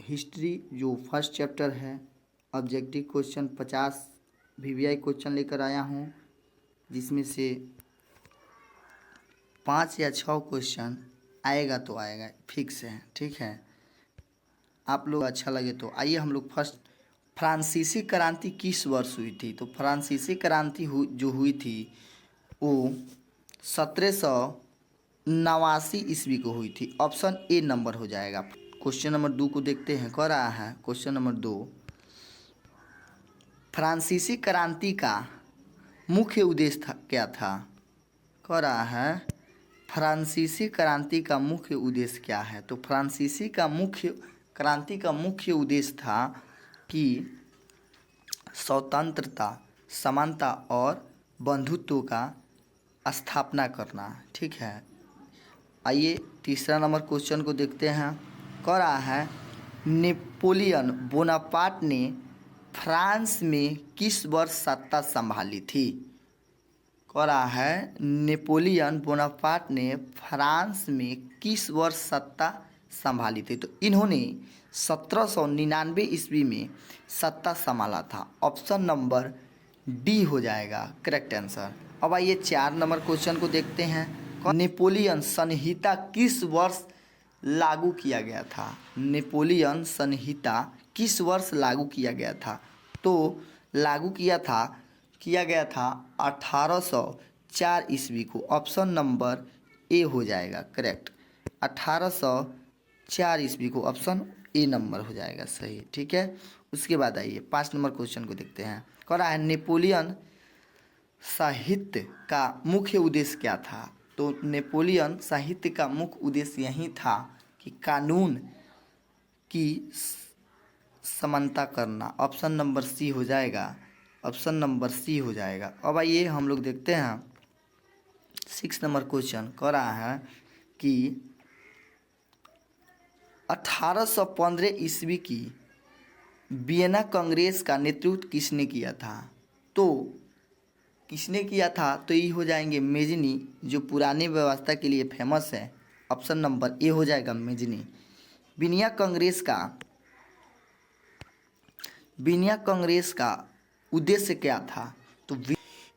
History जो first chapter है, objective question 50 VVI question लेकर आया हूँ, जिसमें से 5 या 6 क्वेश्चन आएगा तो आएगा, फिक्स है। ठीक है, आप लोग अच्छा लगे तो आइए हम लोग फर्स्ट, फ्रांसीसी क्रांति किस वर्ष हुई थी? तो फ्रांसीसी क्रांति जो हुई थी वो 1789 ईस्वी को हुई थी। ऑप्शन ए नंबर हो जाएगा। क्वेश्चन नंबर 2 को देखते हैं। कह रहा है क्वेश्चन नंबर 2, फ्रांसीसी क्रांति का मुख्य उद्देश्य क्या था? कह रहा है फ्रांसीसी क्रांति का मुख्य उद्देश्य क्या है? तो फ्रांसीसी क्रांति का मुख्य उद्देश्य था कि स्वतंत्रता, समानता और बंधुत्व का स्थापना करना। ठीक है, आइए तीसरा नंबर क्वेश्चन को देखते हैं। कह रहा है नेपोलियन बोनापार्ट ने फ्रांस में किस वर्ष सत्ता संभाली थी? कह रहा है नेपोलियन बोनापार्ट ने फ्रांस में किस वर्ष सत्ता संभाली थी? तो इन्होंने 1799 ईस्वी में सत्ता संभाला था। ऑप्शन नंबर डी हो जाएगा करेक्ट आंसर। अब आइए 4 नंबर क्वेश्चन को देखते हैं। नेपोलियन संहिता किस वर्ष लागू किया गया था? नेपोलियन संहिता किस वर्ष लागू किया गया था? तो लागू किया गया था 1804 ईस्वी को। ऑप्शन नंबर ए हो जाएगा करेक्ट। 1804 ईस्वी को ऑप्शन ए नंबर हो जाएगा सही। ठीक है, उसके बाद आइए 5 नंबर क्वेश्चन को देखते हैं। कह रहा है नेपोलियन साहित्य का मुख्य उद्देश्य क्या था? तो नेपोलियन साहित्य का मुख्य उद्देश्य यही था कि कानून की समानता करना। ऑप्शन नंबर सी हो जाएगा। ऑप्शन नंबर सी हो जाएगा। अब आइए हम लोग देखते हैं 6 नंबर क्वेश्चन। कह रहा है कि 1815 ईस्वी की वियना कांग्रेस का नेतृत्व किसने किया था? तो किसने किया था? तो ये हो जाएंगे मेजनी, जो पुरानी व्यवस्था के लिए फेमस है। ऑप्शन नंबर ए हो जाएगा मेजनी। वियना कांग्रेस का उद्देश्य क्या था? तो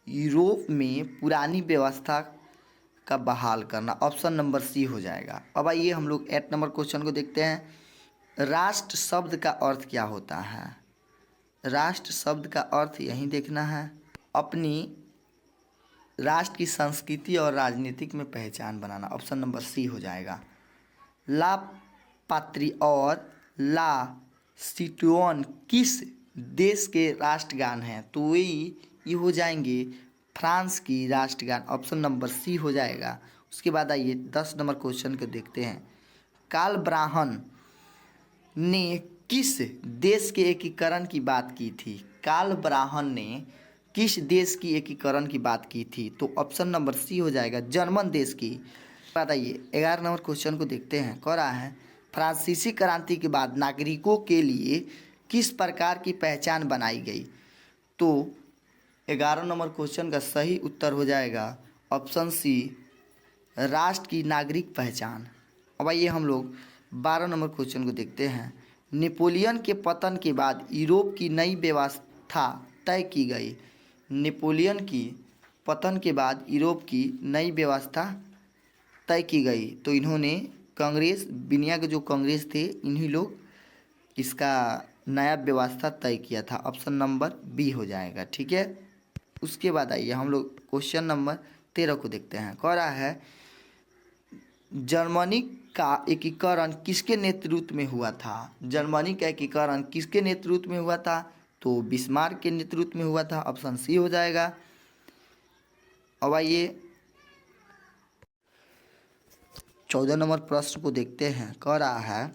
यूरोप में पुरानी व्यवस्था का बहाल करना। ऑप्शन नंबर सी हो जाएगा। अब आइए हम लोग 8 नंबर क्वेश्चन को देखते हैं। राष्ट्र शब्द का अर्थ क्या होता है? राष्ट्र शब्द का अर्थ यही देखना है, अपनी राष्ट्र की संस्कृति और राजनीतिक में पहचान बनाना। ऑप्शन नंबर सी हो जाएगा। ला पात्री और ला सिटोन किस देश के राष्ट्रगान हैं? तो ये हो जाएंगे फ्रांस की राष्ट्रगान। ऑप्शन नंबर सी हो जाएगा। उसके बाद आइए 10 नंबर क्वेश्चन को देखते हैं। कार्ल ब्राहन ने किस देश के एकीकरण की बात की थी? कार्ल ब्राहन ने किस देश की एकीकरण की बात की थी? तो ऑप्शन नंबर सी हो जाएगा, जर्मन देश की। बताइए 11 नंबर क्वेश्चन को देखते हैं। कह रहा है फ्रांसीसी क्रांति के बाद नागरिकों के लिए किस प्रकार की पहचान बनाई गई? तो 11 नंबर क्वेश्चन का सही उत्तर हो जाएगा ऑप्शन सी, राष्ट्र की नागरिक पहचान। अब आइए हम लोग 12 नंबर क्वेश्चन को देखते हैं। नेपोलियन के पतन के बाद यूरोप की नई व्यवस्था तय की गई। नेपोलियन की पतन के बाद यूरोप की नई व्यवस्था तय की गई। तो इन्होंने कांग्रेस, वियना के जो कांग्रेस थे, इन्हीं लोग इसका नया व्यवस्था तय किया था। ऑप्शन नंबर बी हो जाएगा। ठीक है, उसके बाद आइए हम लोग क्वेश्चन नंबर 13 को देखते हैं। कह रहा है जर्मनी का एकीकरण किसके नेतृत्व में हुआ था? जर्मनी का एकीकरण किसके नेतृत्व में हुआ था? तो बिस्मार्क के नेतृत्व में हुआ था। ऑप्शन सी हो जाएगा। अब आइए 14 नंबर प्रश्न को देखते हैं। कह रहा है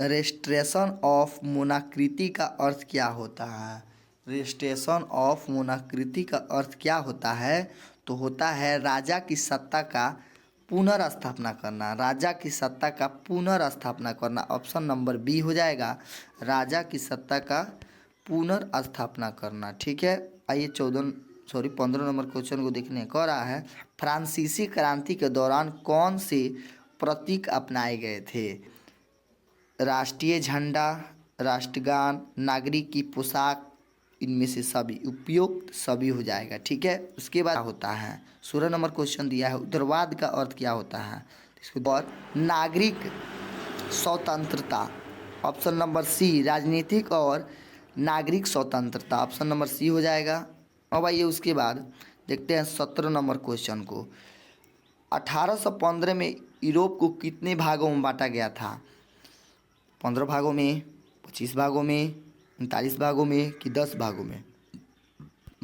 रेस्ट्रेशन ऑफ मोनाक्रिटी का अर्थ क्या होता है? रेस्ट्रेशन ऑफ मोनाक्रिटी का अर्थ क्या होता है? तो होता है राजा की सत्ता का पुनर्स्थापना करना। राजा की सत्ता का पुनर्स्थापना करना। ऑप्शन नंबर बी हो जाएगा, राजा की सत्ता का पुनर्स्थापना करना। ठीक है, आइए 15 नंबर क्वेश्चन को देखने। कह रहा है फ्रांसीसी क्रांति के दौरान कौन से प्रतीक अपनाए गए थे? राष्ट्रीय झंडा, राष्ट्रगान, नागरिक की पोशाक, इनमें से सभी उपयुक्त सभी हो जाएगा। ठीक है, उसके बाद होता है 16 नंबर क्वेश्चन दिया है, उग्रवाद का अर्थ क्या होता है। इसके बाद नागरिक स्वतंत्रता, ऑप्शन नंबर सी, राजनीतिक और नागरिक स्वतंत्रता, ऑप्शन नंबर सी हो जाएगा। अब आइए उसके बाद देखते हैं 17 नंबर क्वेश्चन को। 1815 में यूरोप को कितने भागों में बांटा गया था। 15 भागों में, 25 भागों में, 39 भागों में कि 10 भागों में,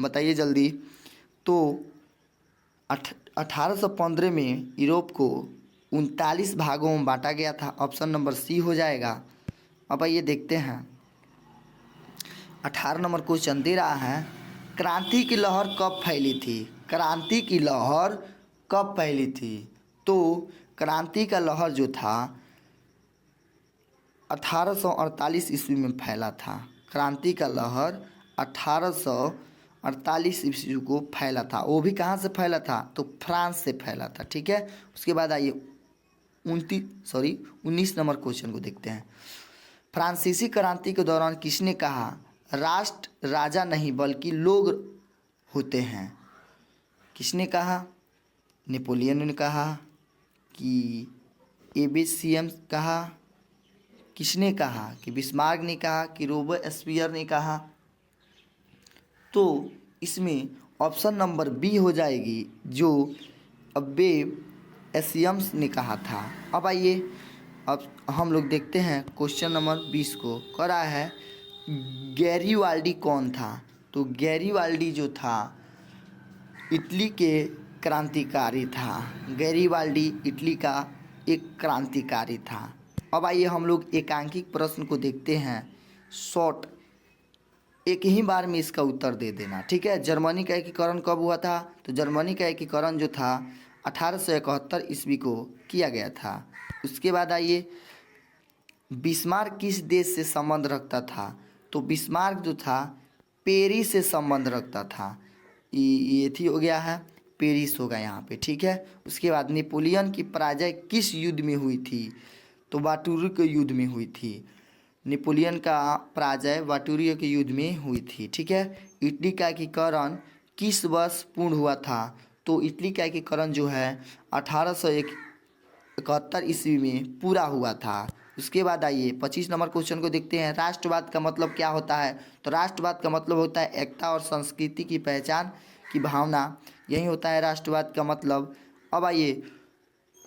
बताइए जल्दी। तो 1815 में यूरोप को 39 भागों में बांटा गया था, ऑप्शन नंबर सी हो जाएगा। अब आइए देखते हैं 18 नंबर क्वेश्चन दे रहा है, क्रांति की लहर कब फैली थी। क्रांति की लहर कब फैली थी। तो क्रांति का लहर जो था 1848 ईस्वी में फैला था। क्रांति का लहर 1848 ईस्वी को फैला था। वो भी कहाँ से फैला था, तो फ्रांस से फैला था। ठीक है, उसके बाद आइए 19 नंबर क्वेश्चन को देखते हैं। फ्रांसीसी क्रांति के दौरान किसने कहा, राष्ट्र राजा नहीं बल्कि लोग होते हैं। किसने कहा, नेपोलियन ने कहा कि एबीसीएम कहा, किसने कहा कि बिस्मार्क ने कहा कि रोबेस्पियर ने कहा। तो इसमें ऑप्शन नंबर बी हो जाएगी, जो अब्बे एसियम्स ने कहा था। अब आइए अब हम लोग देखते हैं क्वेश्चन नंबर 20 को। कह रहा है गैरीवाल्डी कौन था। तो गैरीवाल्डी जो था इटली के क्रांतिकारी था। गैरीवाल्डी इटली का एक क्रांतिकारी था। अब आइए हम लोग एकांकिक प्रश्न को देखते हैं, शॉर्ट, एक ही बार में इसका उत्तर दे देना। ठीक है, जर्मनी का एकीकरण कब हुआ था। तो जर्मनी का एकीकरण जो था 1871 ईस्वी को किया गया था। उसके बाद आइए बिस्मार्क किस देश से संबंध रखता था। तो बिस्मार्क जो था पेरिस से संबंध रखता था। ये थी हो गया है, पेरिस होगा यहाँ पे। ठीक है, उसके बाद नेपोलियन की पराजय किस युद्ध में हुई थी। तो वाटुरी के युद्ध में हुई थी। नेपोलियन का पराजय वाटुरी के युद्ध में हुई थी। ठीक है, इटली का एकीकरण किस वर्ष पूर्ण हुआ था। तो इटली का एकीकरण जो है 1871 ईस्वी में पूरा हुआ था। उसके बाद आइए 25 नंबर क्वेश्चन को देखते हैं, राष्ट्रवाद का मतलब क्या होता है। तो राष्ट्रवाद का मतलब होता है एकता और संस्कृति की पहचान की भावना, यही होता है राष्ट्रवाद का मतलब। अब आइए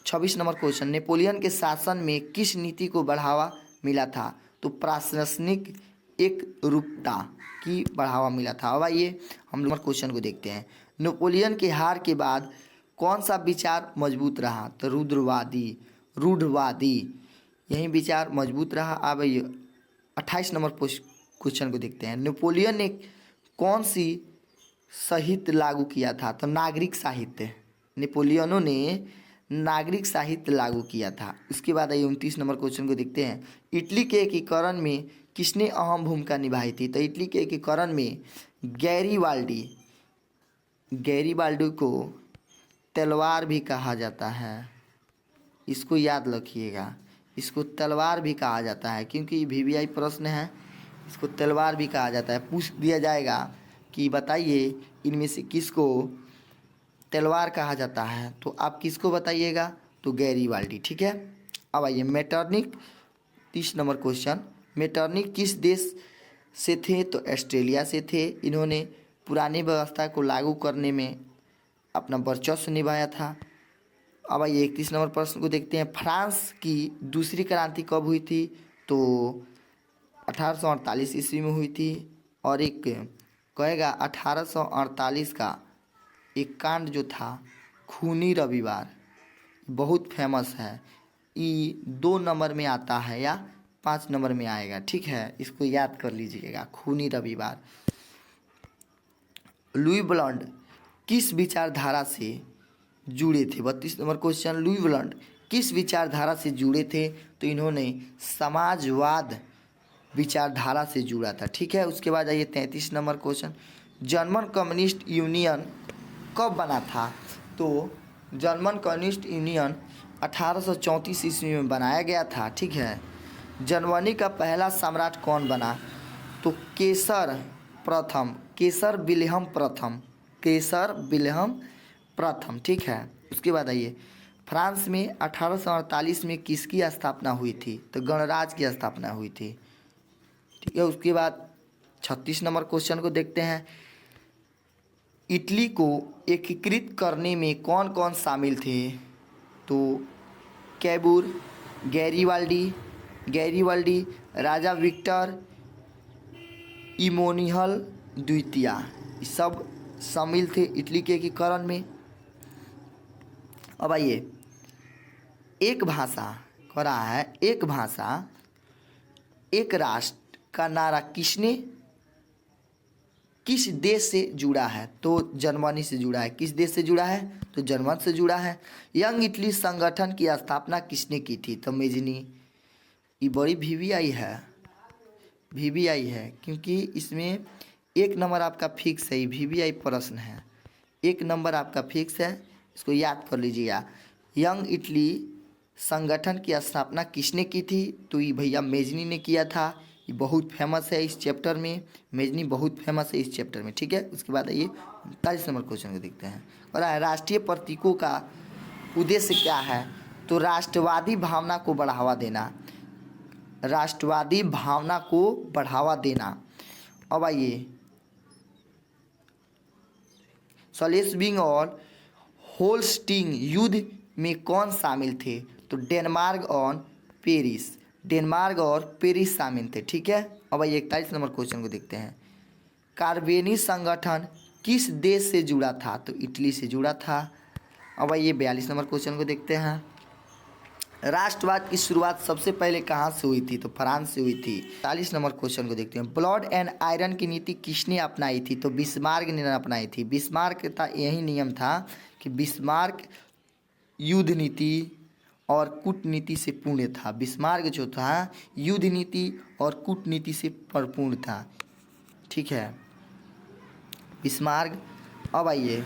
26 नंबर क्वेश्चन, नेपोलियन के शासन में किस नीति को बढ़ावा मिला था। तो प्रशासनिक एक रूपता की बढ़ावा मिला था। अब आइए हम लोग क्वेश्चन को देखते हैं, नेपोलियन के हार के बाद कौन सा विचार मजबूत रहा। तो रूढ़वादी यही विचार मजबूत रहा। अब आइए 28 नंबर क्वेश्चन को देखते हैं, नेपोलियन ने कौन सी साहित्य लागू किया था। तो नागरिक साहित्य, नेपोलियनों ने नागरिक साहित्य लागू किया था। उसके बाद आइए 29 नंबर क्वेश्चन को देखते हैं, इटली के एकीकरण में किसने अहम भूमिका निभाई थी। तो इटली के एकीकरण में गैरीवाल्डी को तलवार भी कहा जाता है, इसको याद रखिएगा, इसको तलवार भी कहा जाता है क्योंकि वीवीआई प्रश्न है, इसको तलवार भी कहा जाता है। पूछ दिया जाएगा कि बताइए इनमें से किसको तलवार कहा जाता है, तो आप किसको बताइएगा। तो गैरीवाल्डी। ठीक है, अब आइए मेटरनिख 30 नंबर क्वेश्चन, मेटरनिख किस देश से थे। तो ऑस्ट्रेलिया से थे। इन्होंने पुरानी व्यवस्था को लागू करने में अपना वर्चस्व निभाया था। अब आइए 31 नंबर प्रश्न को देखते हैं, फ्रांस की दूसरी क्रांति कब हुई थी। तो 1848 ईस्वी में हुई थी। और एक कहेगा 1848 का एक कांड जो था खूनी रविवार, बहुत फेमस है, ये 2 नंबर में आता है या 5 नंबर में आएगा। ठीक है, इसको याद कर लीजिएगा, खूनी रविवार। लुई ब्लंड किस विचारधारा से जुड़े थे। 32 नंबर क्वेश्चन, लुई ब्लंड किस विचारधारा से जुड़े थे। तो इन्होंने समाजवाद विचारधारा से जुड़ा था। ठीक है, उसके बाद आइए 33 number question, German communist union कब बना था। तो जर्मन कम्युनिस्ट यूनियन 1834 ईस्वी में बनाया गया था। ठीक है, जर्मनी का पहला सम्राट कौन बना? तो केसर विल्हेम प्रथम। ठीक है। उसके बाद आइए, फ्रांस में 1848 में किसकी स्थापना हुई थी? तो गणराज्य की स्थापना हुई थी। ठीक है। उसके बाद 36 नंबर क्वेश्चन को देखते हैं। इटली को एकीकृत करने में कौन कौन शामिल थे? तो कैबूर, गैरीवाल्डी, राजा विक्टर इमोनियल द्वितीय, ये सब शामिल थे इटली के एकीकरण में। अब आइए, एक भाषा कह रहा है, एक भाषा एक राष्ट्र का नारा किस देश से जुड़ा है? तो जर्मनी से जुड़ा है। किस देश से जुड़ा है? तो जर्मन से जुड़ा है। यंग इटली संगठन की स्थापना किसने की थी? तो मेजनी। ये बड़ी वीवीआई है क्योंकि इसमें एक नंबर आपका फिक्स है। वीवीआई प्रश्न है, एक नंबर आपका फिक्स है, इसको याद कर लीजिएगा। यंग इटली संगठन की स्थापना किसने की थी? तो ये भैया मेजनी ने किया था। ये बहुत फेमस है इस चैप्टर में, मेजनी बहुत फेमस है इस चैप्टर में। ठीक है। उसके बाद आइए 39 नंबर क्वेश्चन को देखते हैं। और राष्ट्रीय प्रतीकों का उद्देश्य क्या है? तो राष्ट्रवादी भावना को बढ़ावा देना। अब आइए, स्लेस्विग और होल्स्टीन युद्ध में कौन शामिल थे? तो डेनमार्क और पेरिस शामिल थे। ठीक है। अब आइए 41 नंबर क्वेश्चन को देखते हैं। कार्बेनी संगठन किस देश से जुड़ा था? तो इटली से जुड़ा था। अब आइए 42 नंबर क्वेश्चन को देखते हैं। राष्ट्रवाद की शुरुआत सबसे पहले कहाँ से हुई थी? तो फ्रांस से हुई थी। 40 नंबर क्वेश्चन को देखते हैं। ब्लड एंड आयरन की नीति किसने अपनाई थी? तो बिस्मार्क ने अपनाई थी। बिस्मार्क का यही नियम था कि बिस्मार्क युद्ध नीति और कूटनीति से पूर्ण था। बिस्मार्क जो था युद्ध नीति और कूटनीति से परिपूर्ण था। ठीक है, बिस्मार्क। अब आइए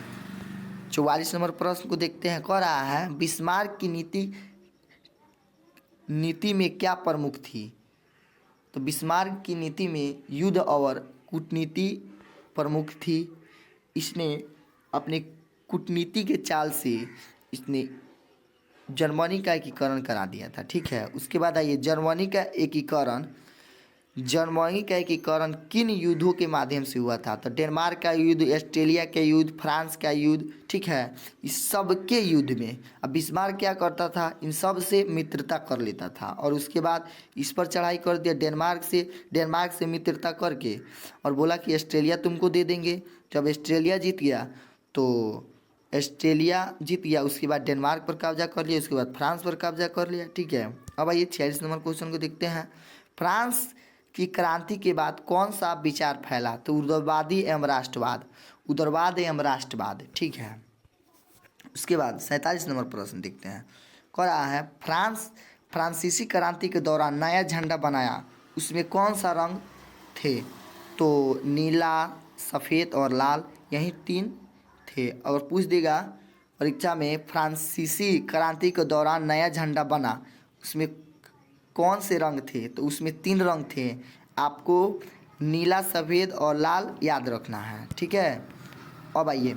44 नंबर प्रश्न को देखते हैं। कह रहा है बिस्मार्क की नीति में क्या प्रमुख थी? तो बिस्मार्क की नीति में युद्ध और कूटनीति प्रमुख थी। इसने अपने कूटनीति के चाल से इसने जर्मनी का एकीकरण करा दिया था। ठीक है। उसके बाद आइए, जर्मनी का एकीकरण किन युद्धों के माध्यम से हुआ था? तो डेनमार्क का युद्ध, ऑस्ट्रेलिया का युद्ध, फ्रांस का युद्ध। ठीक है। इस सब के युद्ध में अब बिस्मार्क क्या करता था? इन सब से मित्रता कर लेता था और उसके बाद इस पर चढ़ाई कर दिया डेनमार्क से मित्रता करके, और बोला कि ऑस्ट्रेलिया तुमको दे देंगे। जब ऑस्ट्रेलिया जीत गया उसके बाद डेनमार्क पर कब्जा कर लिया, उसके बाद फ्रांस पर कब्जा कर लिया। ठीक है। अब आइए 46 नंबर क्वेश्चन को देखते हैं। फ्रांस की क्रांति के बाद कौन सा विचार फैला? तो उदारवाद एवं राष्ट्रवाद। ठीक है। उसके बाद 47 नंबर प्रश्न देखते हैं। कह रहा है फ्रांसीसी क्रांति के दौरान नया झंडा बनाया, उसमें कौन सा रंग थे? तो नीला, सफ़ेद और लाल, यही 3 थे। अगर पूछ देगा परीक्षा में फ्रांसीसी क्रांति के दौरान नया झंडा बना, उसमें कौन से रंग थे? तो उसमें 3 रंग थे। आपको नीला, सफ़ेद और लाल याद रखना है। ठीक है। अब आइए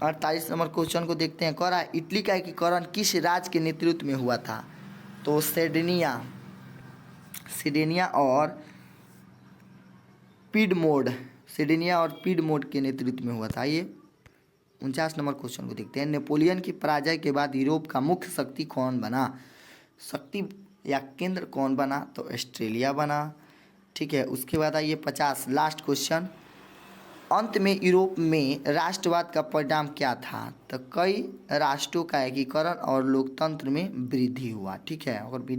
48 नंबर क्वेश्चन को देखते हैं। कह रहा है इटली का एकीकरण किस राज्य के नेतृत्व में हुआ था? तो सिडनिया और पिडमोड के नेतृत्व में हुआ था। ये 49 नंबर क्वेश्चन को देखते हैं। नेपोलियन की पराजय के बाद यूरोप का मुख्य शक्ति कौन बना? शक्ति या केंद्र कौन बना? तो ऑस्ट्रेलिया बना। ठीक है। उसके बाद आइए 50 लास्ट क्वेश्चन। अंत में यूरोप में राष्ट्रवाद का परिणाम क्या था? तो कई राष्ट्रों का एकीकरण और लोकतंत्र में वृद्धि हुआ। ठीक है। अगर वीडियो